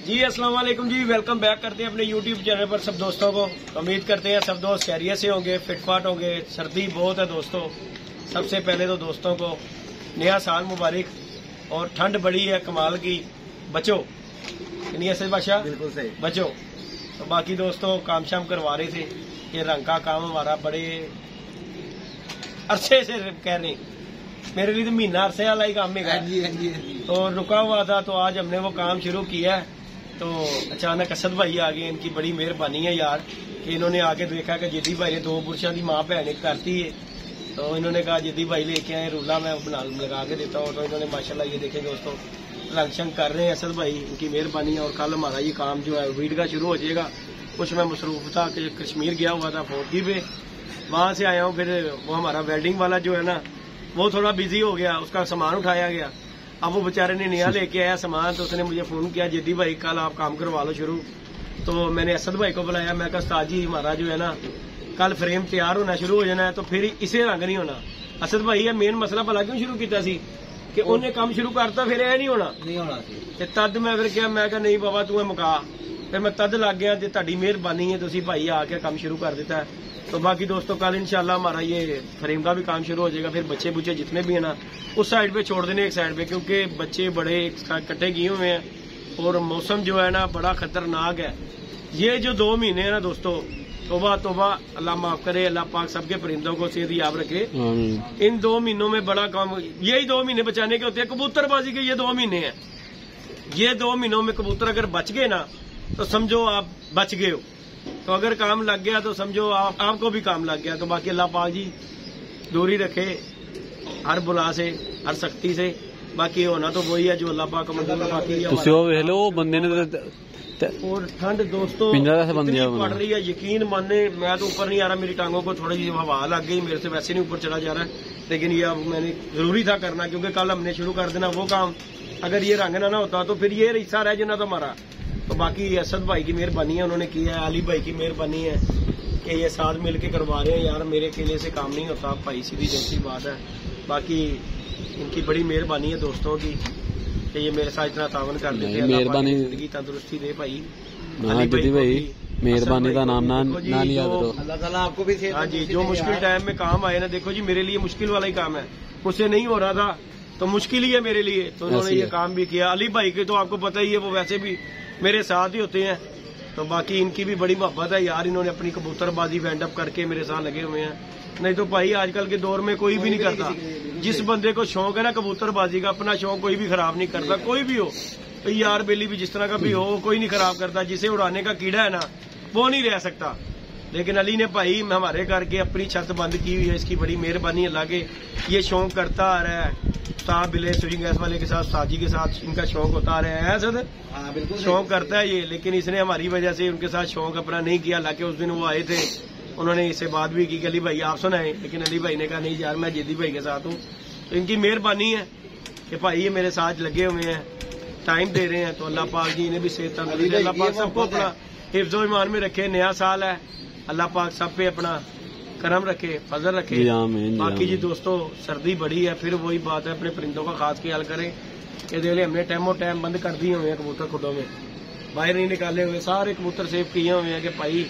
जी अस्सलाम वालेकुम जी, welcome back करते हैं अपने यूट्यूब चैनल पर सब दोस्तों को। उम्मीद करते हैं सब दोस्त खैरियत से होंगे, फिटफाट होंगे। सर्दी बहुत है दोस्तों। सबसे पहले तो दोस्तों को नया साल मुबारक। और ठंड बड़ी है कमाल की, बचो। नहीं ऐसे बादशाह, बिल्कुल सही, बचो। तो बाकी दोस्तों काम शाम करवा रहे थे। ये रंग का काम हमारा बड़े अरसे से कह रहे, मेरे लिए तो महीना अरसे वाला ही काम है। तो रुका हुआ था, तो आज हमने वो काम शुरू किया है। तो अचानक असद भाई आ गए। इनकी बड़ी मेहरबानी है यार कि इन्होंने आके देखा कि जिद्दी भाई ने 2 पुरुषों की माँ बहन एक करती है। तो इन्होंने कहा जिद्दी भाई लेके आए रूला, मैं बना लगा के देता हूँ। तो इन्होंने माशाल्लाह ये देखें दोस्तों रंग शंग कर रहे हैं असद भाई, इनकी मेहरबानी है। और कल हमारा ये काम जो है वीड का शुरू हो जाएगा। कुछ मैं मसरूफ था कि कश्मीर गया हुआ था फौजी पे, वहां से आया हूँ। फिर वो हमारा वेल्डिंग वाला जो है ना वो थोड़ा बिजी हो गया, उसका सामान उठाया गया। अब वो बेचारे ने नया लेके आया सामान, तो उसने मुझे फोन किया जिद्दी भाई कल आप काम करवा लो शुरू। तो मैंने असद भाई को बुलाया, मैं कहा उस्ताद जी हमारा जो है ना कल फ्रेम तैयार होना शुरू हो जाना है, तो फिर इसे रंग नहीं होना। असद भाई है मेन मसला भला क्यों शुरू किया सी कि उन्हें काम शुरू करता फिर यह नहीं होना तद मैं फिर क्या, मैं कहा नहीं बाबा तू मुका। फिर मैं तद लग गया कि ਤੁਹਾਡੀ मेहरबानी है तुसी भाई आके काम शुरू कर देता है। तो बाकी दोस्तों कल इंशाल्लाह हमारा ये फ्रेम का भी काम शुरू हो जाएगा। फिर बच्चे बुच्चे जितने भी है ना उस साइड पे छोड़ देने एक साइड पे, क्योंकि बच्चे बड़े इकट्ठे किए हुए हैं और मौसम जो है ना बड़ा खतरनाक है। ये जो 2 महीने है ना दोस्तों, तोबा तोबा, अल्लाह माफ करे, अल्लाह पाक सबके परिंदों को सेहत याब रखे। इन 2 महीनों में बड़ा काम, यही 2 महीने बचाने के होते हैं। कबूतरबाजी के ये 2 महीने हैं। ये 2 महीनों में कबूतर अगर बच गए ना तो समझो आप बच गए हो। तो अगर काम लग गया तो समझो आपको भी काम लग गया। तो बाकी अल्लाह पाक जी दूरी रखे हर बुला से, हर सख्ती से। बाकी होना तो वही है जो अल्लाह पाक को मंजूर है। और ठंड दोस्तों पड़ रही है, यकीन माने मैं तो ऊपर नहीं आ रहा, मेरी टांगों को थोड़ी सी हवा लग गई, मेरे से वैसे नहीं ऊपर चला जा रहा है। लेकिन ये अब मैंने जरूरी था करना, क्योंकि कल हमने शुरू कर देना वो काम। अगर ये रंग ना होता तो फिर ये हिस्सा रह जाना था हमारा। तो बाकी असद भाई की मेहरबानी है, उन्होंने किया है। अली भाई की मेहरबानी है कि ये साथ मिल के करवा रहे हैं। यार मेरे अकेले से काम नहीं होता भाई, सीधी जैसी बात है। बाकी इनकी बड़ी मेहरबानी है दोस्तों की कि ये मेरे साथ इतना तावन कर देते हैं। मेहरबानी, जिंदगी तंदुरुस्ती दे भाई। अली भाई मेहरबानी का नाम ना लिया करो, अल्लाह ताला आपको भी। हाँ जी, जो मुश्किल टाइम में काम आए ना, देखो जी मेरे लिए मुश्किल वाला ही काम है, मुझसे नहीं हो रहा था तो मुश्किल ही है मेरे लिए। तो उन्होंने ये काम भी किया। अली भाई के तो आपको पता ही है, वो वैसे भी मेरे साथ ही होते हैं। तो बाकी इनकी भी बड़ी मोहब्बत है यार, इन्होंने अपनी कबूतरबाजी वेंड अप करके मेरे साथ लगे हुए हैं। नहीं तो भाई आजकल के दौर में कोई भी नहीं करता। जिस बंदे को शौक है ना कबूतरबाजी का, अपना शौक कोई भी खराब नहीं करता, कोई भी हो। तो यार बेली भी जिस तरह का भी हो, कोई नहीं खराब करता। जिसे उड़ाने का कीड़ा है ना वो नहीं रह सकता। लेकिन अली ने भाई हमारे करके अपनी छत बंद की हुई है, इसकी बड़ी मेहरबानी अल्लाह के। ये शौक करता आ रहा है साहब बिले स्विंग गैस वाले के साथ, साजी के साथ इनका शौक होता आ रहा है सर। हाँ बिल्कुल शौक करता है ये, लेकिन इसने हमारी वजह से उनके साथ शौक अपना नहीं किया। हालांकि उस दिन वो आए थे, उन्होंने इससे बात भी की कि अली भाई आप सुनाए, लेकिन अली भाई ने कहा नहीं यार मैं जिद्दी भाई के साथ हूँ। तो इनकी मेहरबानी है कि भाई ये मेरे साथ लगे हुए हैं, टाइम दे रहे हैं। तो अल्लाह पाक जी इन्हें भी सेहत तंदुरुस्ती, अल्लाह पाक सबको अपना हिफ्ज़ो ईमान में रखे। नया साल है, अल्लाह पाक सब पे अपना करम रखे, फजल रखे। बाकी जी दोस्तों सर्दी बड़ी है, फिर वही बात है अपने परिंदों का खास ख्याल करें। ये देख ले हमने टाइमों टाइम बंद कर दिए हुए हैं कबूतर खुडों में, बाहर नहीं निकाले हुए, सारे कबूतर सेव किए हुए हैं कि भाई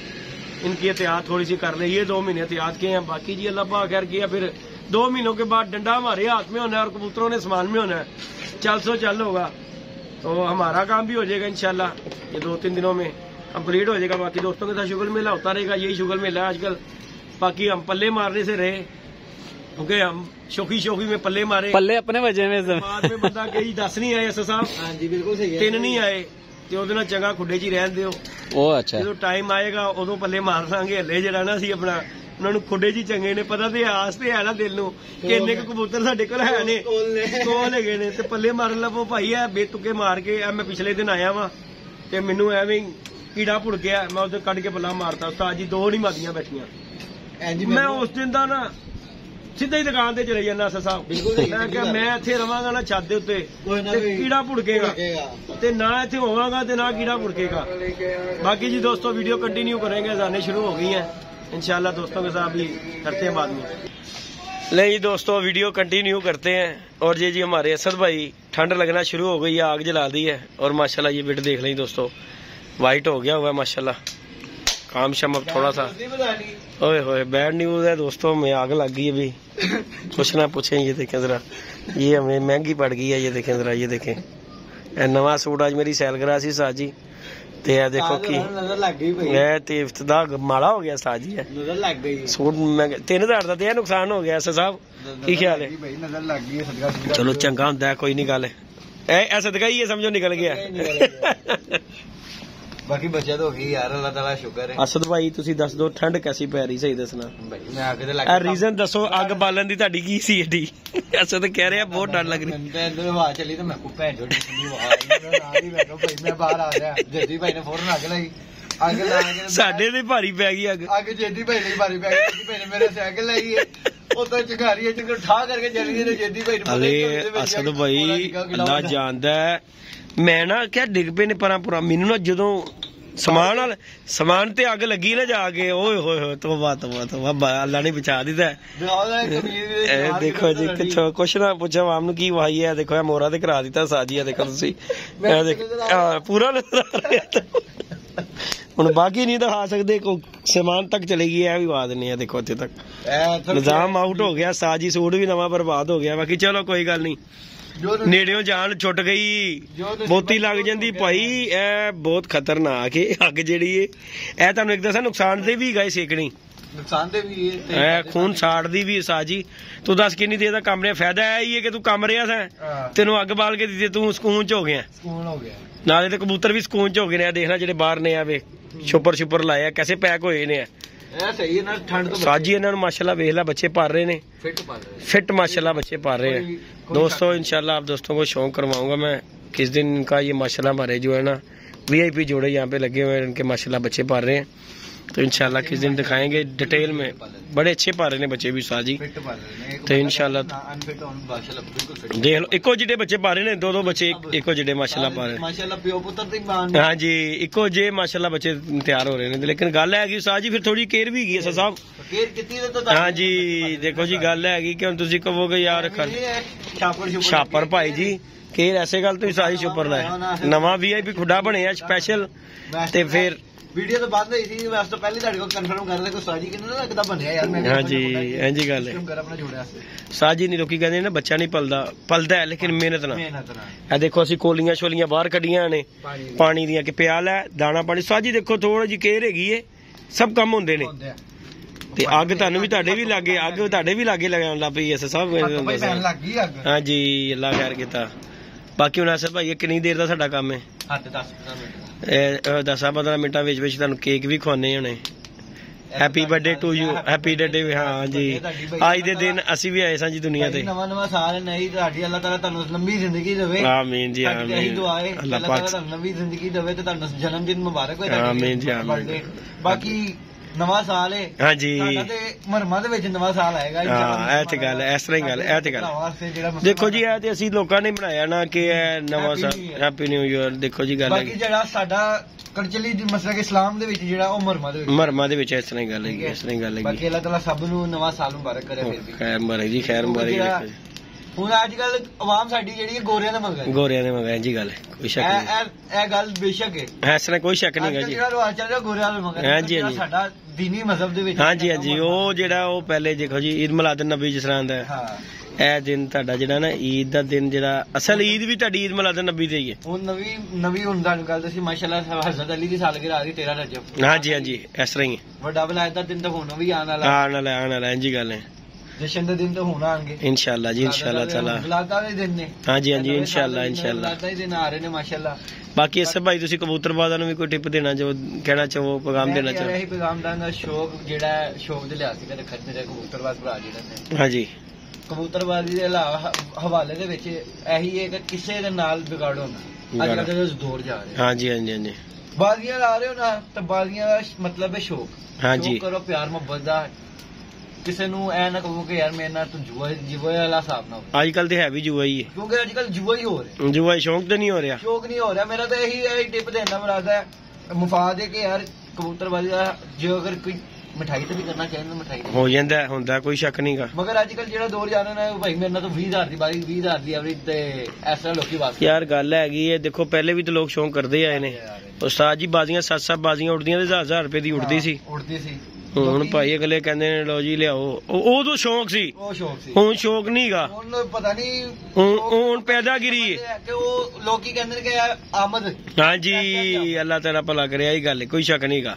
इनकी एहतियात थोड़ी सी कर ले। ये 2 महीने एहतियात किए हैं। बाकी जी अल्लाह पाक खैर किया, फिर 2 महीनों के बाद डंडा हमारे हाथ में होना है और कबूतरों ने सामान में होना है। चल सो चल होगा तो हमारा काम भी हो जाएगा इंशाल्लाह। ये 2-3 दिनों में कंप्लीट हो जाएगा। बाकी दोस्तों के साथ शुगर मेला होता रहेगा, यही शुगर मेला है आजकल। बाकी हम पल्ले मारने से रहे, क्योंकि हम शौकी में पल्ले मारे, पल्ले अपने वजह में बाद में बंदा कई 10 नहीं आए साहब। हाँ जी बिल्कुल सही है, 3 नहीं आए तो ਉਹਦੇ ਨਾਲ ਚੰਗਾ ਖੁੱਡੇ 'ਚ ਹੀ ਰਹਿਣ ਦਿਓ। ਉਹ ਅੱਛਾ ਜਦੋਂ ਟਾਈਮ ਆਏਗਾ ਉਦੋਂ ਪੱਲੇ ਮਾਰ ਲਾਂਗੇ। ਹੱਲੇ ਜਿਹੜਾ ਨਾ ਸੀ ਆਪਣਾ ਉਹਨਾਂ ਨੂੰ ਖੁੱਡੇ 'ਚ ਹੀ ਚੰਗੇ ਨੇ, ਪਤਾ ਤੇ ਆਸ ਤੇ ਹੈ ਨਾ ਦਿਲ ਨੂੰ ਕਿ ਇੰਨੇ ਕੁ ਕਬੂਤਰ ਸਾਡੇ ਕੋਲ ਹੈ ਨੇ, ਕੋਲ ਹੈਗੇ ਨੇ ਤੇ ਪੱਲੇ ਮਾਰਨ ਲੱਭੋ ਭਾਈ। ਐ ਬੇਤੁਕੇ ਮਾਰ ਕੇ ਮੈਂ ਪਿਛਲੇ ਦਿਨ ਆਇਆ ਵਾਂ ਤੇ ਮੈਨੂੰ ਐਵੇਂ ਕੀੜਾ ਭੁੜ ਗਿਆ, ਮੈਂ ਉਹਦੇ ਕੱਢ ਕੇ ਪੱਲਾ ਮਾਰਤਾ। ਉਸਤਾਦ ਜੀ 2 ਨਹੀਂ ਮਾਦੀਆਂ ਬੈਠੀਆਂ। ਮੈਂ ਉਸ ਦਿਨ ਦਾ ਨਾ ਸਿੱਧਾ ਹੀ ਦੁਕਾਨ ਤੇ ਚਲੇ ਜਾਣਾ ਸਾਹਿਬ। ਮੈਂ ਕਿਹਾ ਮੈਂ ਇੱਥੇ ਰਵਾਂਗਾ ਨਾ ਛੱਤ ਦੇ ਉੱਤੇ ਤੇ ਕੀੜਾ ਭੁੜਕੇਗਾ, ਤੇ ਨਾ ਇੱਥੇ ਹੋਵਾਂਗਾ ਤੇ ਨਾ ਕੀੜਾ ਭੁੜਕੇਗਾ। बाकी जी दोस्तों वीडियो कंटिन्यू करेंगे, जाने शुरू हो गई हैं इंशाल्लाह। दोस्तों के साथ भी करते हैं बाद में। ले जी दोस्तों वीडियो कंटिन्यू करते हैं। और ये जी हमारे असद भाई, ठंड लगना शुरू हो गई है, आग जला दी है। और माशाल्लाह ये बेट देख लें दोस्तों, वाइट हो गया हुआ है माशाल्लाह। काम शम अब थोड़ा सा ओए होए बैड न्यूज है दोस्तों, में आग लग गई अभी। कुछ ना पूछें, ये देखें जरा, ये हमें महंगी पड़ गई है। ये देखें जरा, ये देखें नवा सूट आज मेरी सैलगरा सी साजी ते है देखो कि मैं ते इफ्तदा माड़ा हो गया साजी है नजर लग गई सूट मैं 3000 का ते नुकसान हो गया साहब की ख्याल है नजर लग गई चलो चंगा हुंदा है कोई नहीं गल ए सदका ही है समझो निकल गया बाकी बचत हो गई यार अल्लाह ताला शुक्र है। असद भाई तुसी दस दो ठंड कैसी पै रही सही दसना भाई मैं आगे ते लग रीजन दसो अग बालन दी ਤੁਹਾਡੀ ਕੀ ਸੀ ਏਡੀ असद कह रहे हैं बहुत डर लग रही है अंदर हवा चली तो मैं को भैन जो ठंडी हवा आ रही मैं भाई मैं बाहर आ गया जेदी भाई ने फौरन आग लाई आग ला के ਸਾਡੇ ਤੇ ਭਾਰੀ ਪੈ ਗਈ ਅੱਗ जेदी भाई ने भारी पै गई जेदी भाई ने मेरे साइकिल लाई है ਉਹ ਤਾਂ ਚਿੰਗਾਰੀ ਚ ਠਾ ਕਰਕੇ ਚਲੀ ਗਈ जेदी भाई ने ਅਲੇ असद भाई ਅੱਲਾ ਜਾਣਦਾ ਮੈਂ ਨਾ ਕਿਹਾ ਡਿੱਗ ਪਏ ਨੇ ਪਰਾਂ ਪੁਰਾ ਮੈਨੂੰ ਨਾ ਜਦੋਂ ਸਮਾਨ ਤੇ ਅੱਗ ਲੱਗੀ ਨਾ ਜਾ ਕੇ ਓਏ ਹੋਏ ਹੋਏ ਤੋਬਾ ਤੋਬਾ ਤੋਬਾ ਅੱਲਾ ਨੇ ਬਚਾ ਦਿੱਤਾ ਇਹ ਦੇਖੋ ਜੀ ਕਿੱਥੋਂ ਕੁਛ ਨਾ ਪੁੱਛੋ ਆਮ ਨੂੰ ਕੀ ਵਾਹੀ ਹੈ ਦੇਖੋ ਇਹ ਮੋਰਾ ਤੇ ਕਰਾ ਦਿੱਤਾ ਸਾਜੀ ਆ ਦੇਖੋ ਤੁਸੀਂ ਇਹ ਦੇਖੋ ਪੂਰਾ ਨਜ਼ਰ ਆ ਰਿਹਾ ਹੁਣ ਬਾਕੀ ਨਹੀਂ ਦਿਖਾ ਸਕਦੇ ਸਮਾਨ ਤੱਕ ਚਲੇਗੀ ਇਹ ਵੀ ਬਾਤ ਨਹੀਂ ਹੈ ਦੇਖੋ ਇੱਥੇ ਤੱਕ ਨਿਜ਼ਾਮ ਆਊਟ ਹੋ ਗਿਆ ਸਾਜੀ ਸੂਟ ਵੀ ਨਵਾਂ ਬਰਬਾਦ ਹੋ ਗਿਆ ਬਾਕੀ ਚਲੋ ਕੋਈ ਗੱਲ ਨਹੀਂ ਨੇੜਿਓਂ ਜਾਨ ਛੁੱਟ ਗਈ ਮੋਤੀ ਲੱਗ ਜਾਂਦੀ ਭਾਈ ਇਹ ਬਹੁਤ ਖਤਰਨਾਕ ਹੈ ਅੱਗ ਜਿਹੜੀ ਇਹ ਤੁਹਾਨੂੰ ਇੱਕ ਦੱਸਾਂ ਨੁਕਸਾਨ ਦੇ ਵੀ ਗਏ ਸੇਕਣੀ ਨੁਕਸਾਨ ਦੇ ਵੀ ਇਹ ਖੂਨ ਸਾੜਦੀ ਵੀ ਸਾਜੀ ਤੂੰ ਦੱਸ ਕਿੰਨੀ ਦੇਰ ਦਾ ਕੰਮ ਰਿਹਾ ਫਾਇਦਾ ਇਹ ਹੀ ਹੈ ਕਿ ਤੂੰ ਕੰਮ ਰਿਹਾ ਸੈਂ ਤੈਨੂੰ ਅੱਗ ਬਾਲ ਕੇ ਦਿੱਤੀ ਤੂੰ ਸਕੂਨ ਚ ਹੋ ਗਿਆ ਨਾਲੇ ਤੇ ਕਬੂਤਰ ਵੀ ਸਕੂਨ ਚ ਹੋ ਗਏ ਨੇ ਦੇਖਣਾ ਜਿਹੜੇ ਬਾਹਰ ਨੇ ਆਵੇ ਛੁੱਪਰ ਲਾਏ ਆ ਕੈਸੇ ਪੈਕ ਹੋਏ ਨੇ ਸਹੀ ਹੈ ਨਾ ਠੰਡ ਤੋਂ ਸਾਜੀ ਇਹਨਾਂ ਨੂੰ ਮਾਸ਼ਾਅੱਲਾ ਵੇਖ ਲੈ ਬੱਚੇ ਪਾਲ रहे ने फिट माशाल्लाह बच्चे पाल रहे हैं दोस्तों। इंशाल्लाह आप दोस्तों को शौक करवाऊंगा मैं किस दिन इनका ये माशाल्लाह हमारे जो है ना VIP जोड़े यहाँ पे लगे हुए हैं इनके माशाल्लाह बच्चे पाल रहे हैं तो इंशाल्लाह किस दिन दिखाएंगे डिटेल में बड़े अच्छे पा रहे हैं बच्चे भी साजी तो इंशाल्लाह देख लो इको जिडे बच्चे पा रहे हैं दो बच्चे इको जिडे माशाल्लाह पा रहे हैं हाँ जी इको जे माशाल्लाह बच्चे तैयार हो रहे हैं लेकिन गल है कि साजी फिर थोड़ी केयर भी है साहब हाँ जी देखो जी गल है कि तुम कहोगे यार छापर भाई जी केयर ऐसे गल तुम साजी छुपर लाए नवा VIP खुडा बने स्पैशल ते फिर ਵੀਡੀਓ ਤੋਂ ਬਾਅਦ ਨਹੀਂ ਸੀ ਮੈਂ ਤੋਂ ਪਹਿਲੇ ਤੁਹਾਡੇ ਕੋਲ ਕਨਫਰਮ ਕਰ ਲਿਆ ਕੋਈ ਸਾਜੀ ਕਿੰਨਾ ਨਾ ਕਿਦਾਂ ਬਣਿਆ ਯਾਰ ਮੈਂ ਹਾਂਜੀ ਇੰਜ ਹੀ ਗੱਲ ਹੈ ਆਪਣਾ ਜੋੜਿਆ ਸਾਜੀ ਨਹੀਂ ਲੋਕੀ ਕਹਿੰਦੇ ਨੇ ਬੱਚਾ ਨਹੀਂ ਪਲਦਾ ਹੈ ਲੇਕਿਨ ਮਿਹਨਤ ਨਾਲ ਇਹ ਦੇਖੋ ਅਸੀਂ ਕੋਲੀਆਂ ਛੋਲੀਆਂ ਬਾਹਰ ਕੱਢੀਆਂ ਨੇ ਪਾਣੀ ਦੀਆਂ ਕਿ ਪਿਆਲ ਹੈ ਦਾਣਾ ਪਾਣੀ ਸਾਜੀ ਦੇਖੋ ਥੋੜੀ ਜਿਹੀ ਕੇਅਰ ਹੈਗੀ ਏ ਸਭ ਕੰਮ ਹੁੰਦੇ ਨੇ ਤੇ ਅੱਗ ਤੁਹਾਨੂੰ ਵੀ ਤੁਹਾਡੇ ਵੀ ਲਾਗੇ ਅੱਗ ਤੁਹਾਡੇ ਵੀ ਲਾਗੇ ਲਗਾਉਣ ਲੱਗ ਪਈ ਐ ਸਭ ਹਾਂਜੀ ਅੱਲਾ ਖੈਰ ਕੀਤਾ ਬਾਕੀ ਹੁਣ ਅਸਰ ਭਾਈ ਕਿੰਨੀ ਦੇਰ ਦਾ ਸਾਡਾ ਕੰਮ ਹੈ 10-15 ਮਿੰਟਾਂ ਵਿੱਚ ਤੁਹਾਨੂੰ ਕੇਕ ਵੀ ਖਵਾਉਣੇ ਹੋਣੇ happy birthday to you happy birthday हाँ जी आज दे दिन ਅਸੀਂ ਵੀ ਆਏ ਸਾਂ ਜੀ ਦੁਨੀਆ ਤੇ ਨਵਾਂ ਸਾਲ ਨਹੀਂ ਤੁਹਾਡੀ ਅੱਲਾਹ ਤਾਲਾ ਤੁਹਾਨੂੰ ਲੰਬੀ ਜ਼ਿੰਦਗੀ ਦੇਵੇ ਆਮੀਨ ਜੀ ਆਮੀਨ ਇਹੀ ਦੁਆ ਹੈ ਅੱਲਾਹ ਪਾਕ ਤੁਹਾਨੂੰ ਲੰਬੀ ਜ਼ਿੰਦਗੀ ਦੇਵੇ ਤੇ ਤੁਹਾਨੂੰ ਜਨਮ ਦਿਨ ਮੁਬਾਰਕ ਹੋਵੇ ਆਮੀਨ ਜੀ ਆਮੀਨ ਬਾਕੀ ਨਵਾਂ ਸਾਲ ਹੈ हाँ जी ਤੇ ਮਰਮਾਂ ਦੇ ਵਿੱਚ ਨਵਾਂ ਸਾਲ ਆਏਗਾ ਹਾਂ ਇਹ ਤੇ ਗੱਲ ਹੈ ਇਸ ਤਰ੍ਹਾਂ ਹੀ ਗੱਲ ਇਹ ਤੇ ਗੱਲ ਦੇਖੋ ਜੀ ਇਹ ਤੇ ਅਸੀਂ ਲੋਕਾਂ ਨੇ ਬਣਾਇਆ ਨਾ ਕਿ ਇਹ ਨਵਾਂ ਸਾਲ ਹੈਪੀ ਨਿਊ ਈਅਰ ਦੇਖੋ ਜੀ ਗੱਲ ਹੈ ਬਾਕੀ ਜਿਹੜਾ ਸਾਡਾ ਕਲਚਰਲੀ ਦੀ ਮਸਲਾ ਕਿ ਇਸਲਾਮ ਦੇ ਵਿੱਚ ਜਿਹੜਾ ਉਹ ਮਰਮਾਂ ਦੇ ਵਿੱਚ ਇਸ ਤਰ੍ਹਾਂ ਹੀ ਗੱਲ ਹੈਗੀ ਇਸ ਤਰ੍ਹਾਂ ਹੀ ਗੱਲ ਹੈਗੀ ਬਾਕੀ ਅੱਲਾਹ ਤਾਲਾ ਸਭ ਨੂੰ ਨਵਾਂ ਸਾਲ ਮੁਬਾਰਕ ਕਰੇ ਫਿਰ ਵੀ ਖੈਰ ਮੁਬਾਰਕ ਜੀ ਖੈਰ ਮੁਬਾਰਕ ਹੁਣ ਅੱਜ ਕੱਲ ਆਵਾਮ ਸਾਡੀ ਜਿਹੜੀ ਗੋਰਿਆਂ ਦੇ ਮੰਗਾਂ ਜੀ ਗੱਲ ਕੋਈ ਸ਼ੱਕ ਨਹੀਂ ਇਹ ਗੱਲ ਬੇਸ਼ੱਕ ਹੈ ਇਸ ਤਰ੍ਹਾਂ ਕੋਈ ਸ਼ੱਕ ਨਹੀਂ ਹੈਗਾ ਜੀ ਜਿਹੜਾ ਰਵਾਜ ਚੱਲ ਰਿਹਾ ਗੋਰਿਆਂ ਦੇ ਮੰਗਾਂ ਹਾਂਜੀ ਹਾਂਜੀ ਸਾਡਾ ਦੀਨੀ ਮਜ਼ਹਬ ਦੇ ਵਿੱਚ ਹਾਂਜੀ ਹਾਂਜੀ ਉਹ ਜਿਹੜਾ ਉਹ ਪਹਿਲੇ ਦੇਖੋ ਜੀ ਈਦ ਮਿਲਾਦ ਨਬੀ ਜਿਸ ਤਰ੍ਹਾਂ ਦਾ ਹਾਂ ਇਹ ਦਿਨ ਤੁਹਾਡਾ ਜਿਹੜਾ ਨਾ ਈਦ ਦਾ ਦਿਨ ਜਿਹੜਾ ਅਸਲ ਈਦ ਵੀ ਤੁਹਾਡੀ ਈਦ ਮਿਲਾਦ ਨਬੀ ਤੇ ਹੀ ਹੈ ਹੁਣ ਨਵੀਂ ਹੁਣ ਤੁਹਾਨੂੰ ਗੱਲ ਦੱਸੀ ਮਾਸ਼ਾਅੱਲਾ ਹਜ਼ਰਤ ਅਲੀ ਦੀ ਸਾਲਗਿਰਾ ਆ ਗਈ 13 ਰਜਬ ਹਾਂਜੀ ਹਾਂਜੀ ਇਸ ਤਰ੍ਹਾਂ ਹੀ ਵੱਡਾ ਵਿਲਾਇਤ ਦਾ ਦਿਨ ਤਾਂ ਹੁਣ ਵੀ ਆਉਣ ਵਾਲਾ ਇੰਜੀ ਗੱਲ ਹੈ जश्न के दिन तो होना आएंगे इंशाल्लाह जी इंशाल्लाह ताला विलादत दे दिन ने हां जी इंशाल्लाह विलादत दे दिन आ रहे ने माशाल्लाह बाकी अस भाई तुसी कबूतरबाज़ां नु भी कोई टिप देना जो कहना चाहो पैगाम देना चाहो यही पैगाम दांगा शौक जेड़ा शौक दे लिहाज ते रखने दे कबूतरबाज़ भरा जेड़ा ने हां जी कबूतरबाज़ी दे हवाले दे विच यही है कि किसे दे नाल बिगाड़ होना अजकल दे दौर जा रहे हां जी हां जी बाजियां ला रहे हो ना तो बाजियां दा मतलब है शौक हां जी करो प्यार मोहब्बत दा ਕਿਸੇ ਨੂੰ ਐ ਨਾ ਕਹੋ ਕਿ ਯਾਰ ਮੇਰੇ ਨਾਲ ਤੂੰ ਜੂਏ ਵਾਲਾ ਹਿਸਾਬ ਨਾ ਹੋ ਅੱਜ ਕੱਲ ਤੇ ਹੈ ਵੀ ਜੂਆ ਹੀ ਹੈ ਕਿਉਂਕਿ ਅੱਜ ਕੱਲ ਜੂਆ ਹੀ ਹੋ ਰਿਹਾ ਜੂਆ ਸ਼ੌਕ ਤੇ ਨਹੀਂ ਹੋ ਰਿਹਾ ਮੇਰਾ ਤਾਂ ਇਹੀ ਟਿਪ ਦੇਣਾ ਮਰਾਦਾ ਮੁਫਾਦ ਹੈ ਕਿ ਯਾਰ ਕਬੂਤਰਬਾਜ਼ੀ ਦਾ ਜੇ ਅਗਰ ਕੋਈ ਮਿਠਾਈ ਤੇ ਵੀ ਕਰਨਾ ਚਾਹੀਦਾ, ਮਿਠਾਈ ਹੋ ਜਾਂਦਾ ਹੁੰਦਾ, ਕੋਈ ਸ਼ੱਕ ਨਹੀਂਗਾ। ਮਗਰ ਅੱਜ ਕੱਲ ਜਿਹੜਾ ਦੌਰ ਜਾ ਰਿਹਾ ਨਾ ਭਾਈ, ਮੇਰੇ ਨਾਲ ਤਾਂ 20,000 ਦੀ ਬਾਈ 20,000 ਦੀ ਐਵਰੇਜ ਤੇ ਇਸ ਤਰ੍ਹਾਂ ਲੋਕੀ ਬਾਤ ਯਾਰ ਗੱਲ ਹੈਗੀ ਹੈ, ਦੇਖੋ ਪਹਿਲੇ ਵੀ ਤਾਂ ਲੋਕ ਸ਼ੌਂਕ ਕਰਦੇ ਆਏ ਨੇ। ਉਸਤਾਦ ਜੀ ਬਾਜ਼ੀਆਂ 7-7 ਬਾਜ਼ੀਆਂ ਉੱਡਦੀਆਂ ਤੇ 1000 ਰੁਪਏ ਦੀ ਉੱਡਦੀ ਸੀ। ਹੁਣ ਭਾਈ ਅਗਲੇ ਕਹਿੰਦੇ ਨੇ ਲੋ ਜੀ ਲਿਆਓ, ਉਦੋਂ ਸ਼ੌਂਕ ਸੀ, ਹੁਣ ਸ਼ੌਂਕ ਨਹੀਂਗਾ, ਹੁਣ ਪਤਾ ਨਹੀਂ ਹੁਣ ਪੈਦਾਗਿਰੀ ਹੈ ਕਿ ਉਹ ਲੋਕੀ ਕਹਿੰਦੇ ਨੇ ਕਿ ਆਮਦ। ਹਾਂਜੀ ਅੱਲਾਹ ਤੇਰਾ ਭਲਾ ਕਰਿਆ, ਇਹ ਗੱਲ ਕੋਈ ਸ਼ੱਕ ਨਹੀਂਗਾ।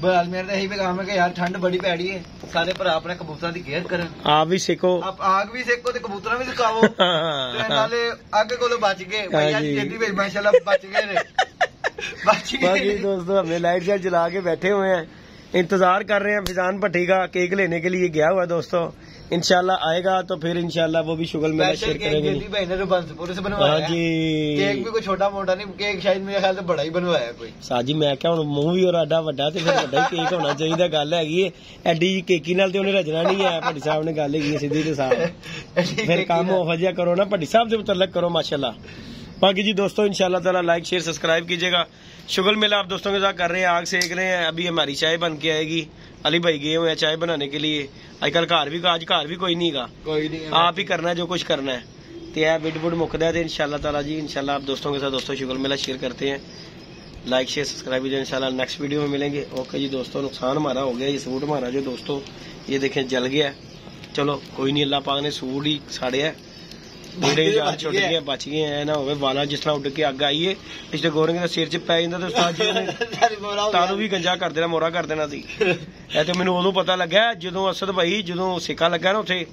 ਬਸ ਮੇਰਾ ਤਾਂ ਇਹੀ ਪੈਗਾਮ ਹੈ ਕਿ ਯਾਰ ਠੰਡ ਬੜੀ ਪੈੜੀ ਹੈ, ਸਾਰੇ ਭਰਾ ਆਪਣੇ ਕਬੂਤਰਾਂ ਦੀ ਕੇਅਰ ਕਰਨ, ਆਪ ਵੀ ਸਿੱਖੋ, ਆਗ ਵੀ ਸੇਕੋ ਤੇ ਕਬੂਤਰਾਂ ਵੀ ਸਿਖਾਵੋ ਤੇ ਨਾਲੇ ਅੱਗ ਕੋਲੋਂ ਬਚ ਗਏ ਭਾਈ, ਅੱਜ ਜੇਦੀ ਭਾਈ ਮਾਸ਼ਾਅੱਲਾ ਬਚ ਗਏ ਨੇ, बच बाकी दोस्तों हमने लाइट शाइट जला के बैठे हुए हैं, इंतजार कर रहे हैं फिजान भट्टी का केक लेने के लिए गया हुआ है दोस्तों, इंशाल्लाह आएगा तो फिर इंशाल्लाह वो भी शुगल मेला शेयर करेंगे। हाँ जी केक भी कोई छोटा मोटा नहीं, केक शायद मेरे ख्याल से बड़ा ही बनवाया कोई। साजी मैं क्या हूं मूंह भी और आडा वड्डा ते फिर वड्डा ही केक होना चाहिए, गल हैगी एडी केकी नाल ते उन्हें रजना नहीं है। भट्टी साहब ने गल हैगी सीधी ते साफ, फिर काम ओहो जिहा करो ना भट्टी साहब दे मुतल्लक करो माशाल्लाह। बाकी जी दोस्तों इंशाल्लाह ताला लाइक शेयर सब्सक्राइब कीजिएगा। शुगल मेला आप दोस्तों के साथ कर रहे हैं, आग सेक रहे हैं, अभी हमारी चाय बन के आएगी। अली भाई गए हुए हैं चाय बनाने के लिए, आजकल घर भी कोई नहीं गा, कोई नहीं, आप ही करना है जो कुछ करना है। तो यह बिड बुड मुकदा है इंशाल्लाह ताला जी, इंशाल्लाह आप दोस्तों के साथ दोस्तों शुगल मेला शेयर करते हैं। लाइक शेयर सब्सक्राइब कीजिए, इंशाल्लाह नेक्स्ट वीडियो में मिलेंगे। ओके जी दोस्तों, नुकसान हमारा हो गया, ये सूट हमारा जो दोस्तों ये देखें जल गया, चलो कोई नहीं, अल्लाह पाक ने सूट ही साड़िया, बूढ़े जान छुट गए, बच गए हैं ना होवे वाला जिस तरह उड़ के अग आई है पिछले गोरंगे का सिर च पै जाता तो उस्ताद जी ने तारू भी गंजा कर देना, मोरा कर देना सी। ਇਹ ਤੇ ਮੈਨੂੰ ਉਦੋਂ ਪਤਾ ਲੱਗਾ ਜਦੋਂ ਅਸਦ ਭਾਈ ਜਦੋਂ ਸਿੱਕਾ ਲੱਗਾ ਨਾ ਉੱਥੇ,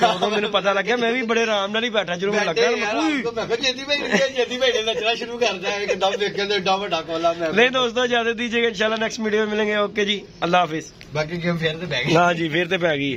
ਉਦੋਂ ਮੈਨੂੰ ਪਤਾ ਲੱਗਿਆ, ਮੈਂ ਵੀ ਬੜੇ ਆਰਾਮ ਨਾਲ ਹੀ ਬੈਠਾ ਜਦੋਂ ਮੈਨੂੰ ਲੱਗਾ ਜੇਦੀ ਭਾਈ ਨੇ ਨੱਚਣਾ ਸ਼ੁਰੂ ਕਰ ਦਿਆ ਇੱਕਦਮ ਦੇਖਣ ਦੇ ਏਡਾ ਵੱਡਾ ਕੋਲਾ। नहीं दोस्तों इजाजत दीजिएगा, इंशाल्लाह नेक्स्ट वीडियो में मिलेंगे। ओके जी अल्लाह हाफिज। बाकी गेम फिर तो पै गई, हाँ जी फिर तो पै गई।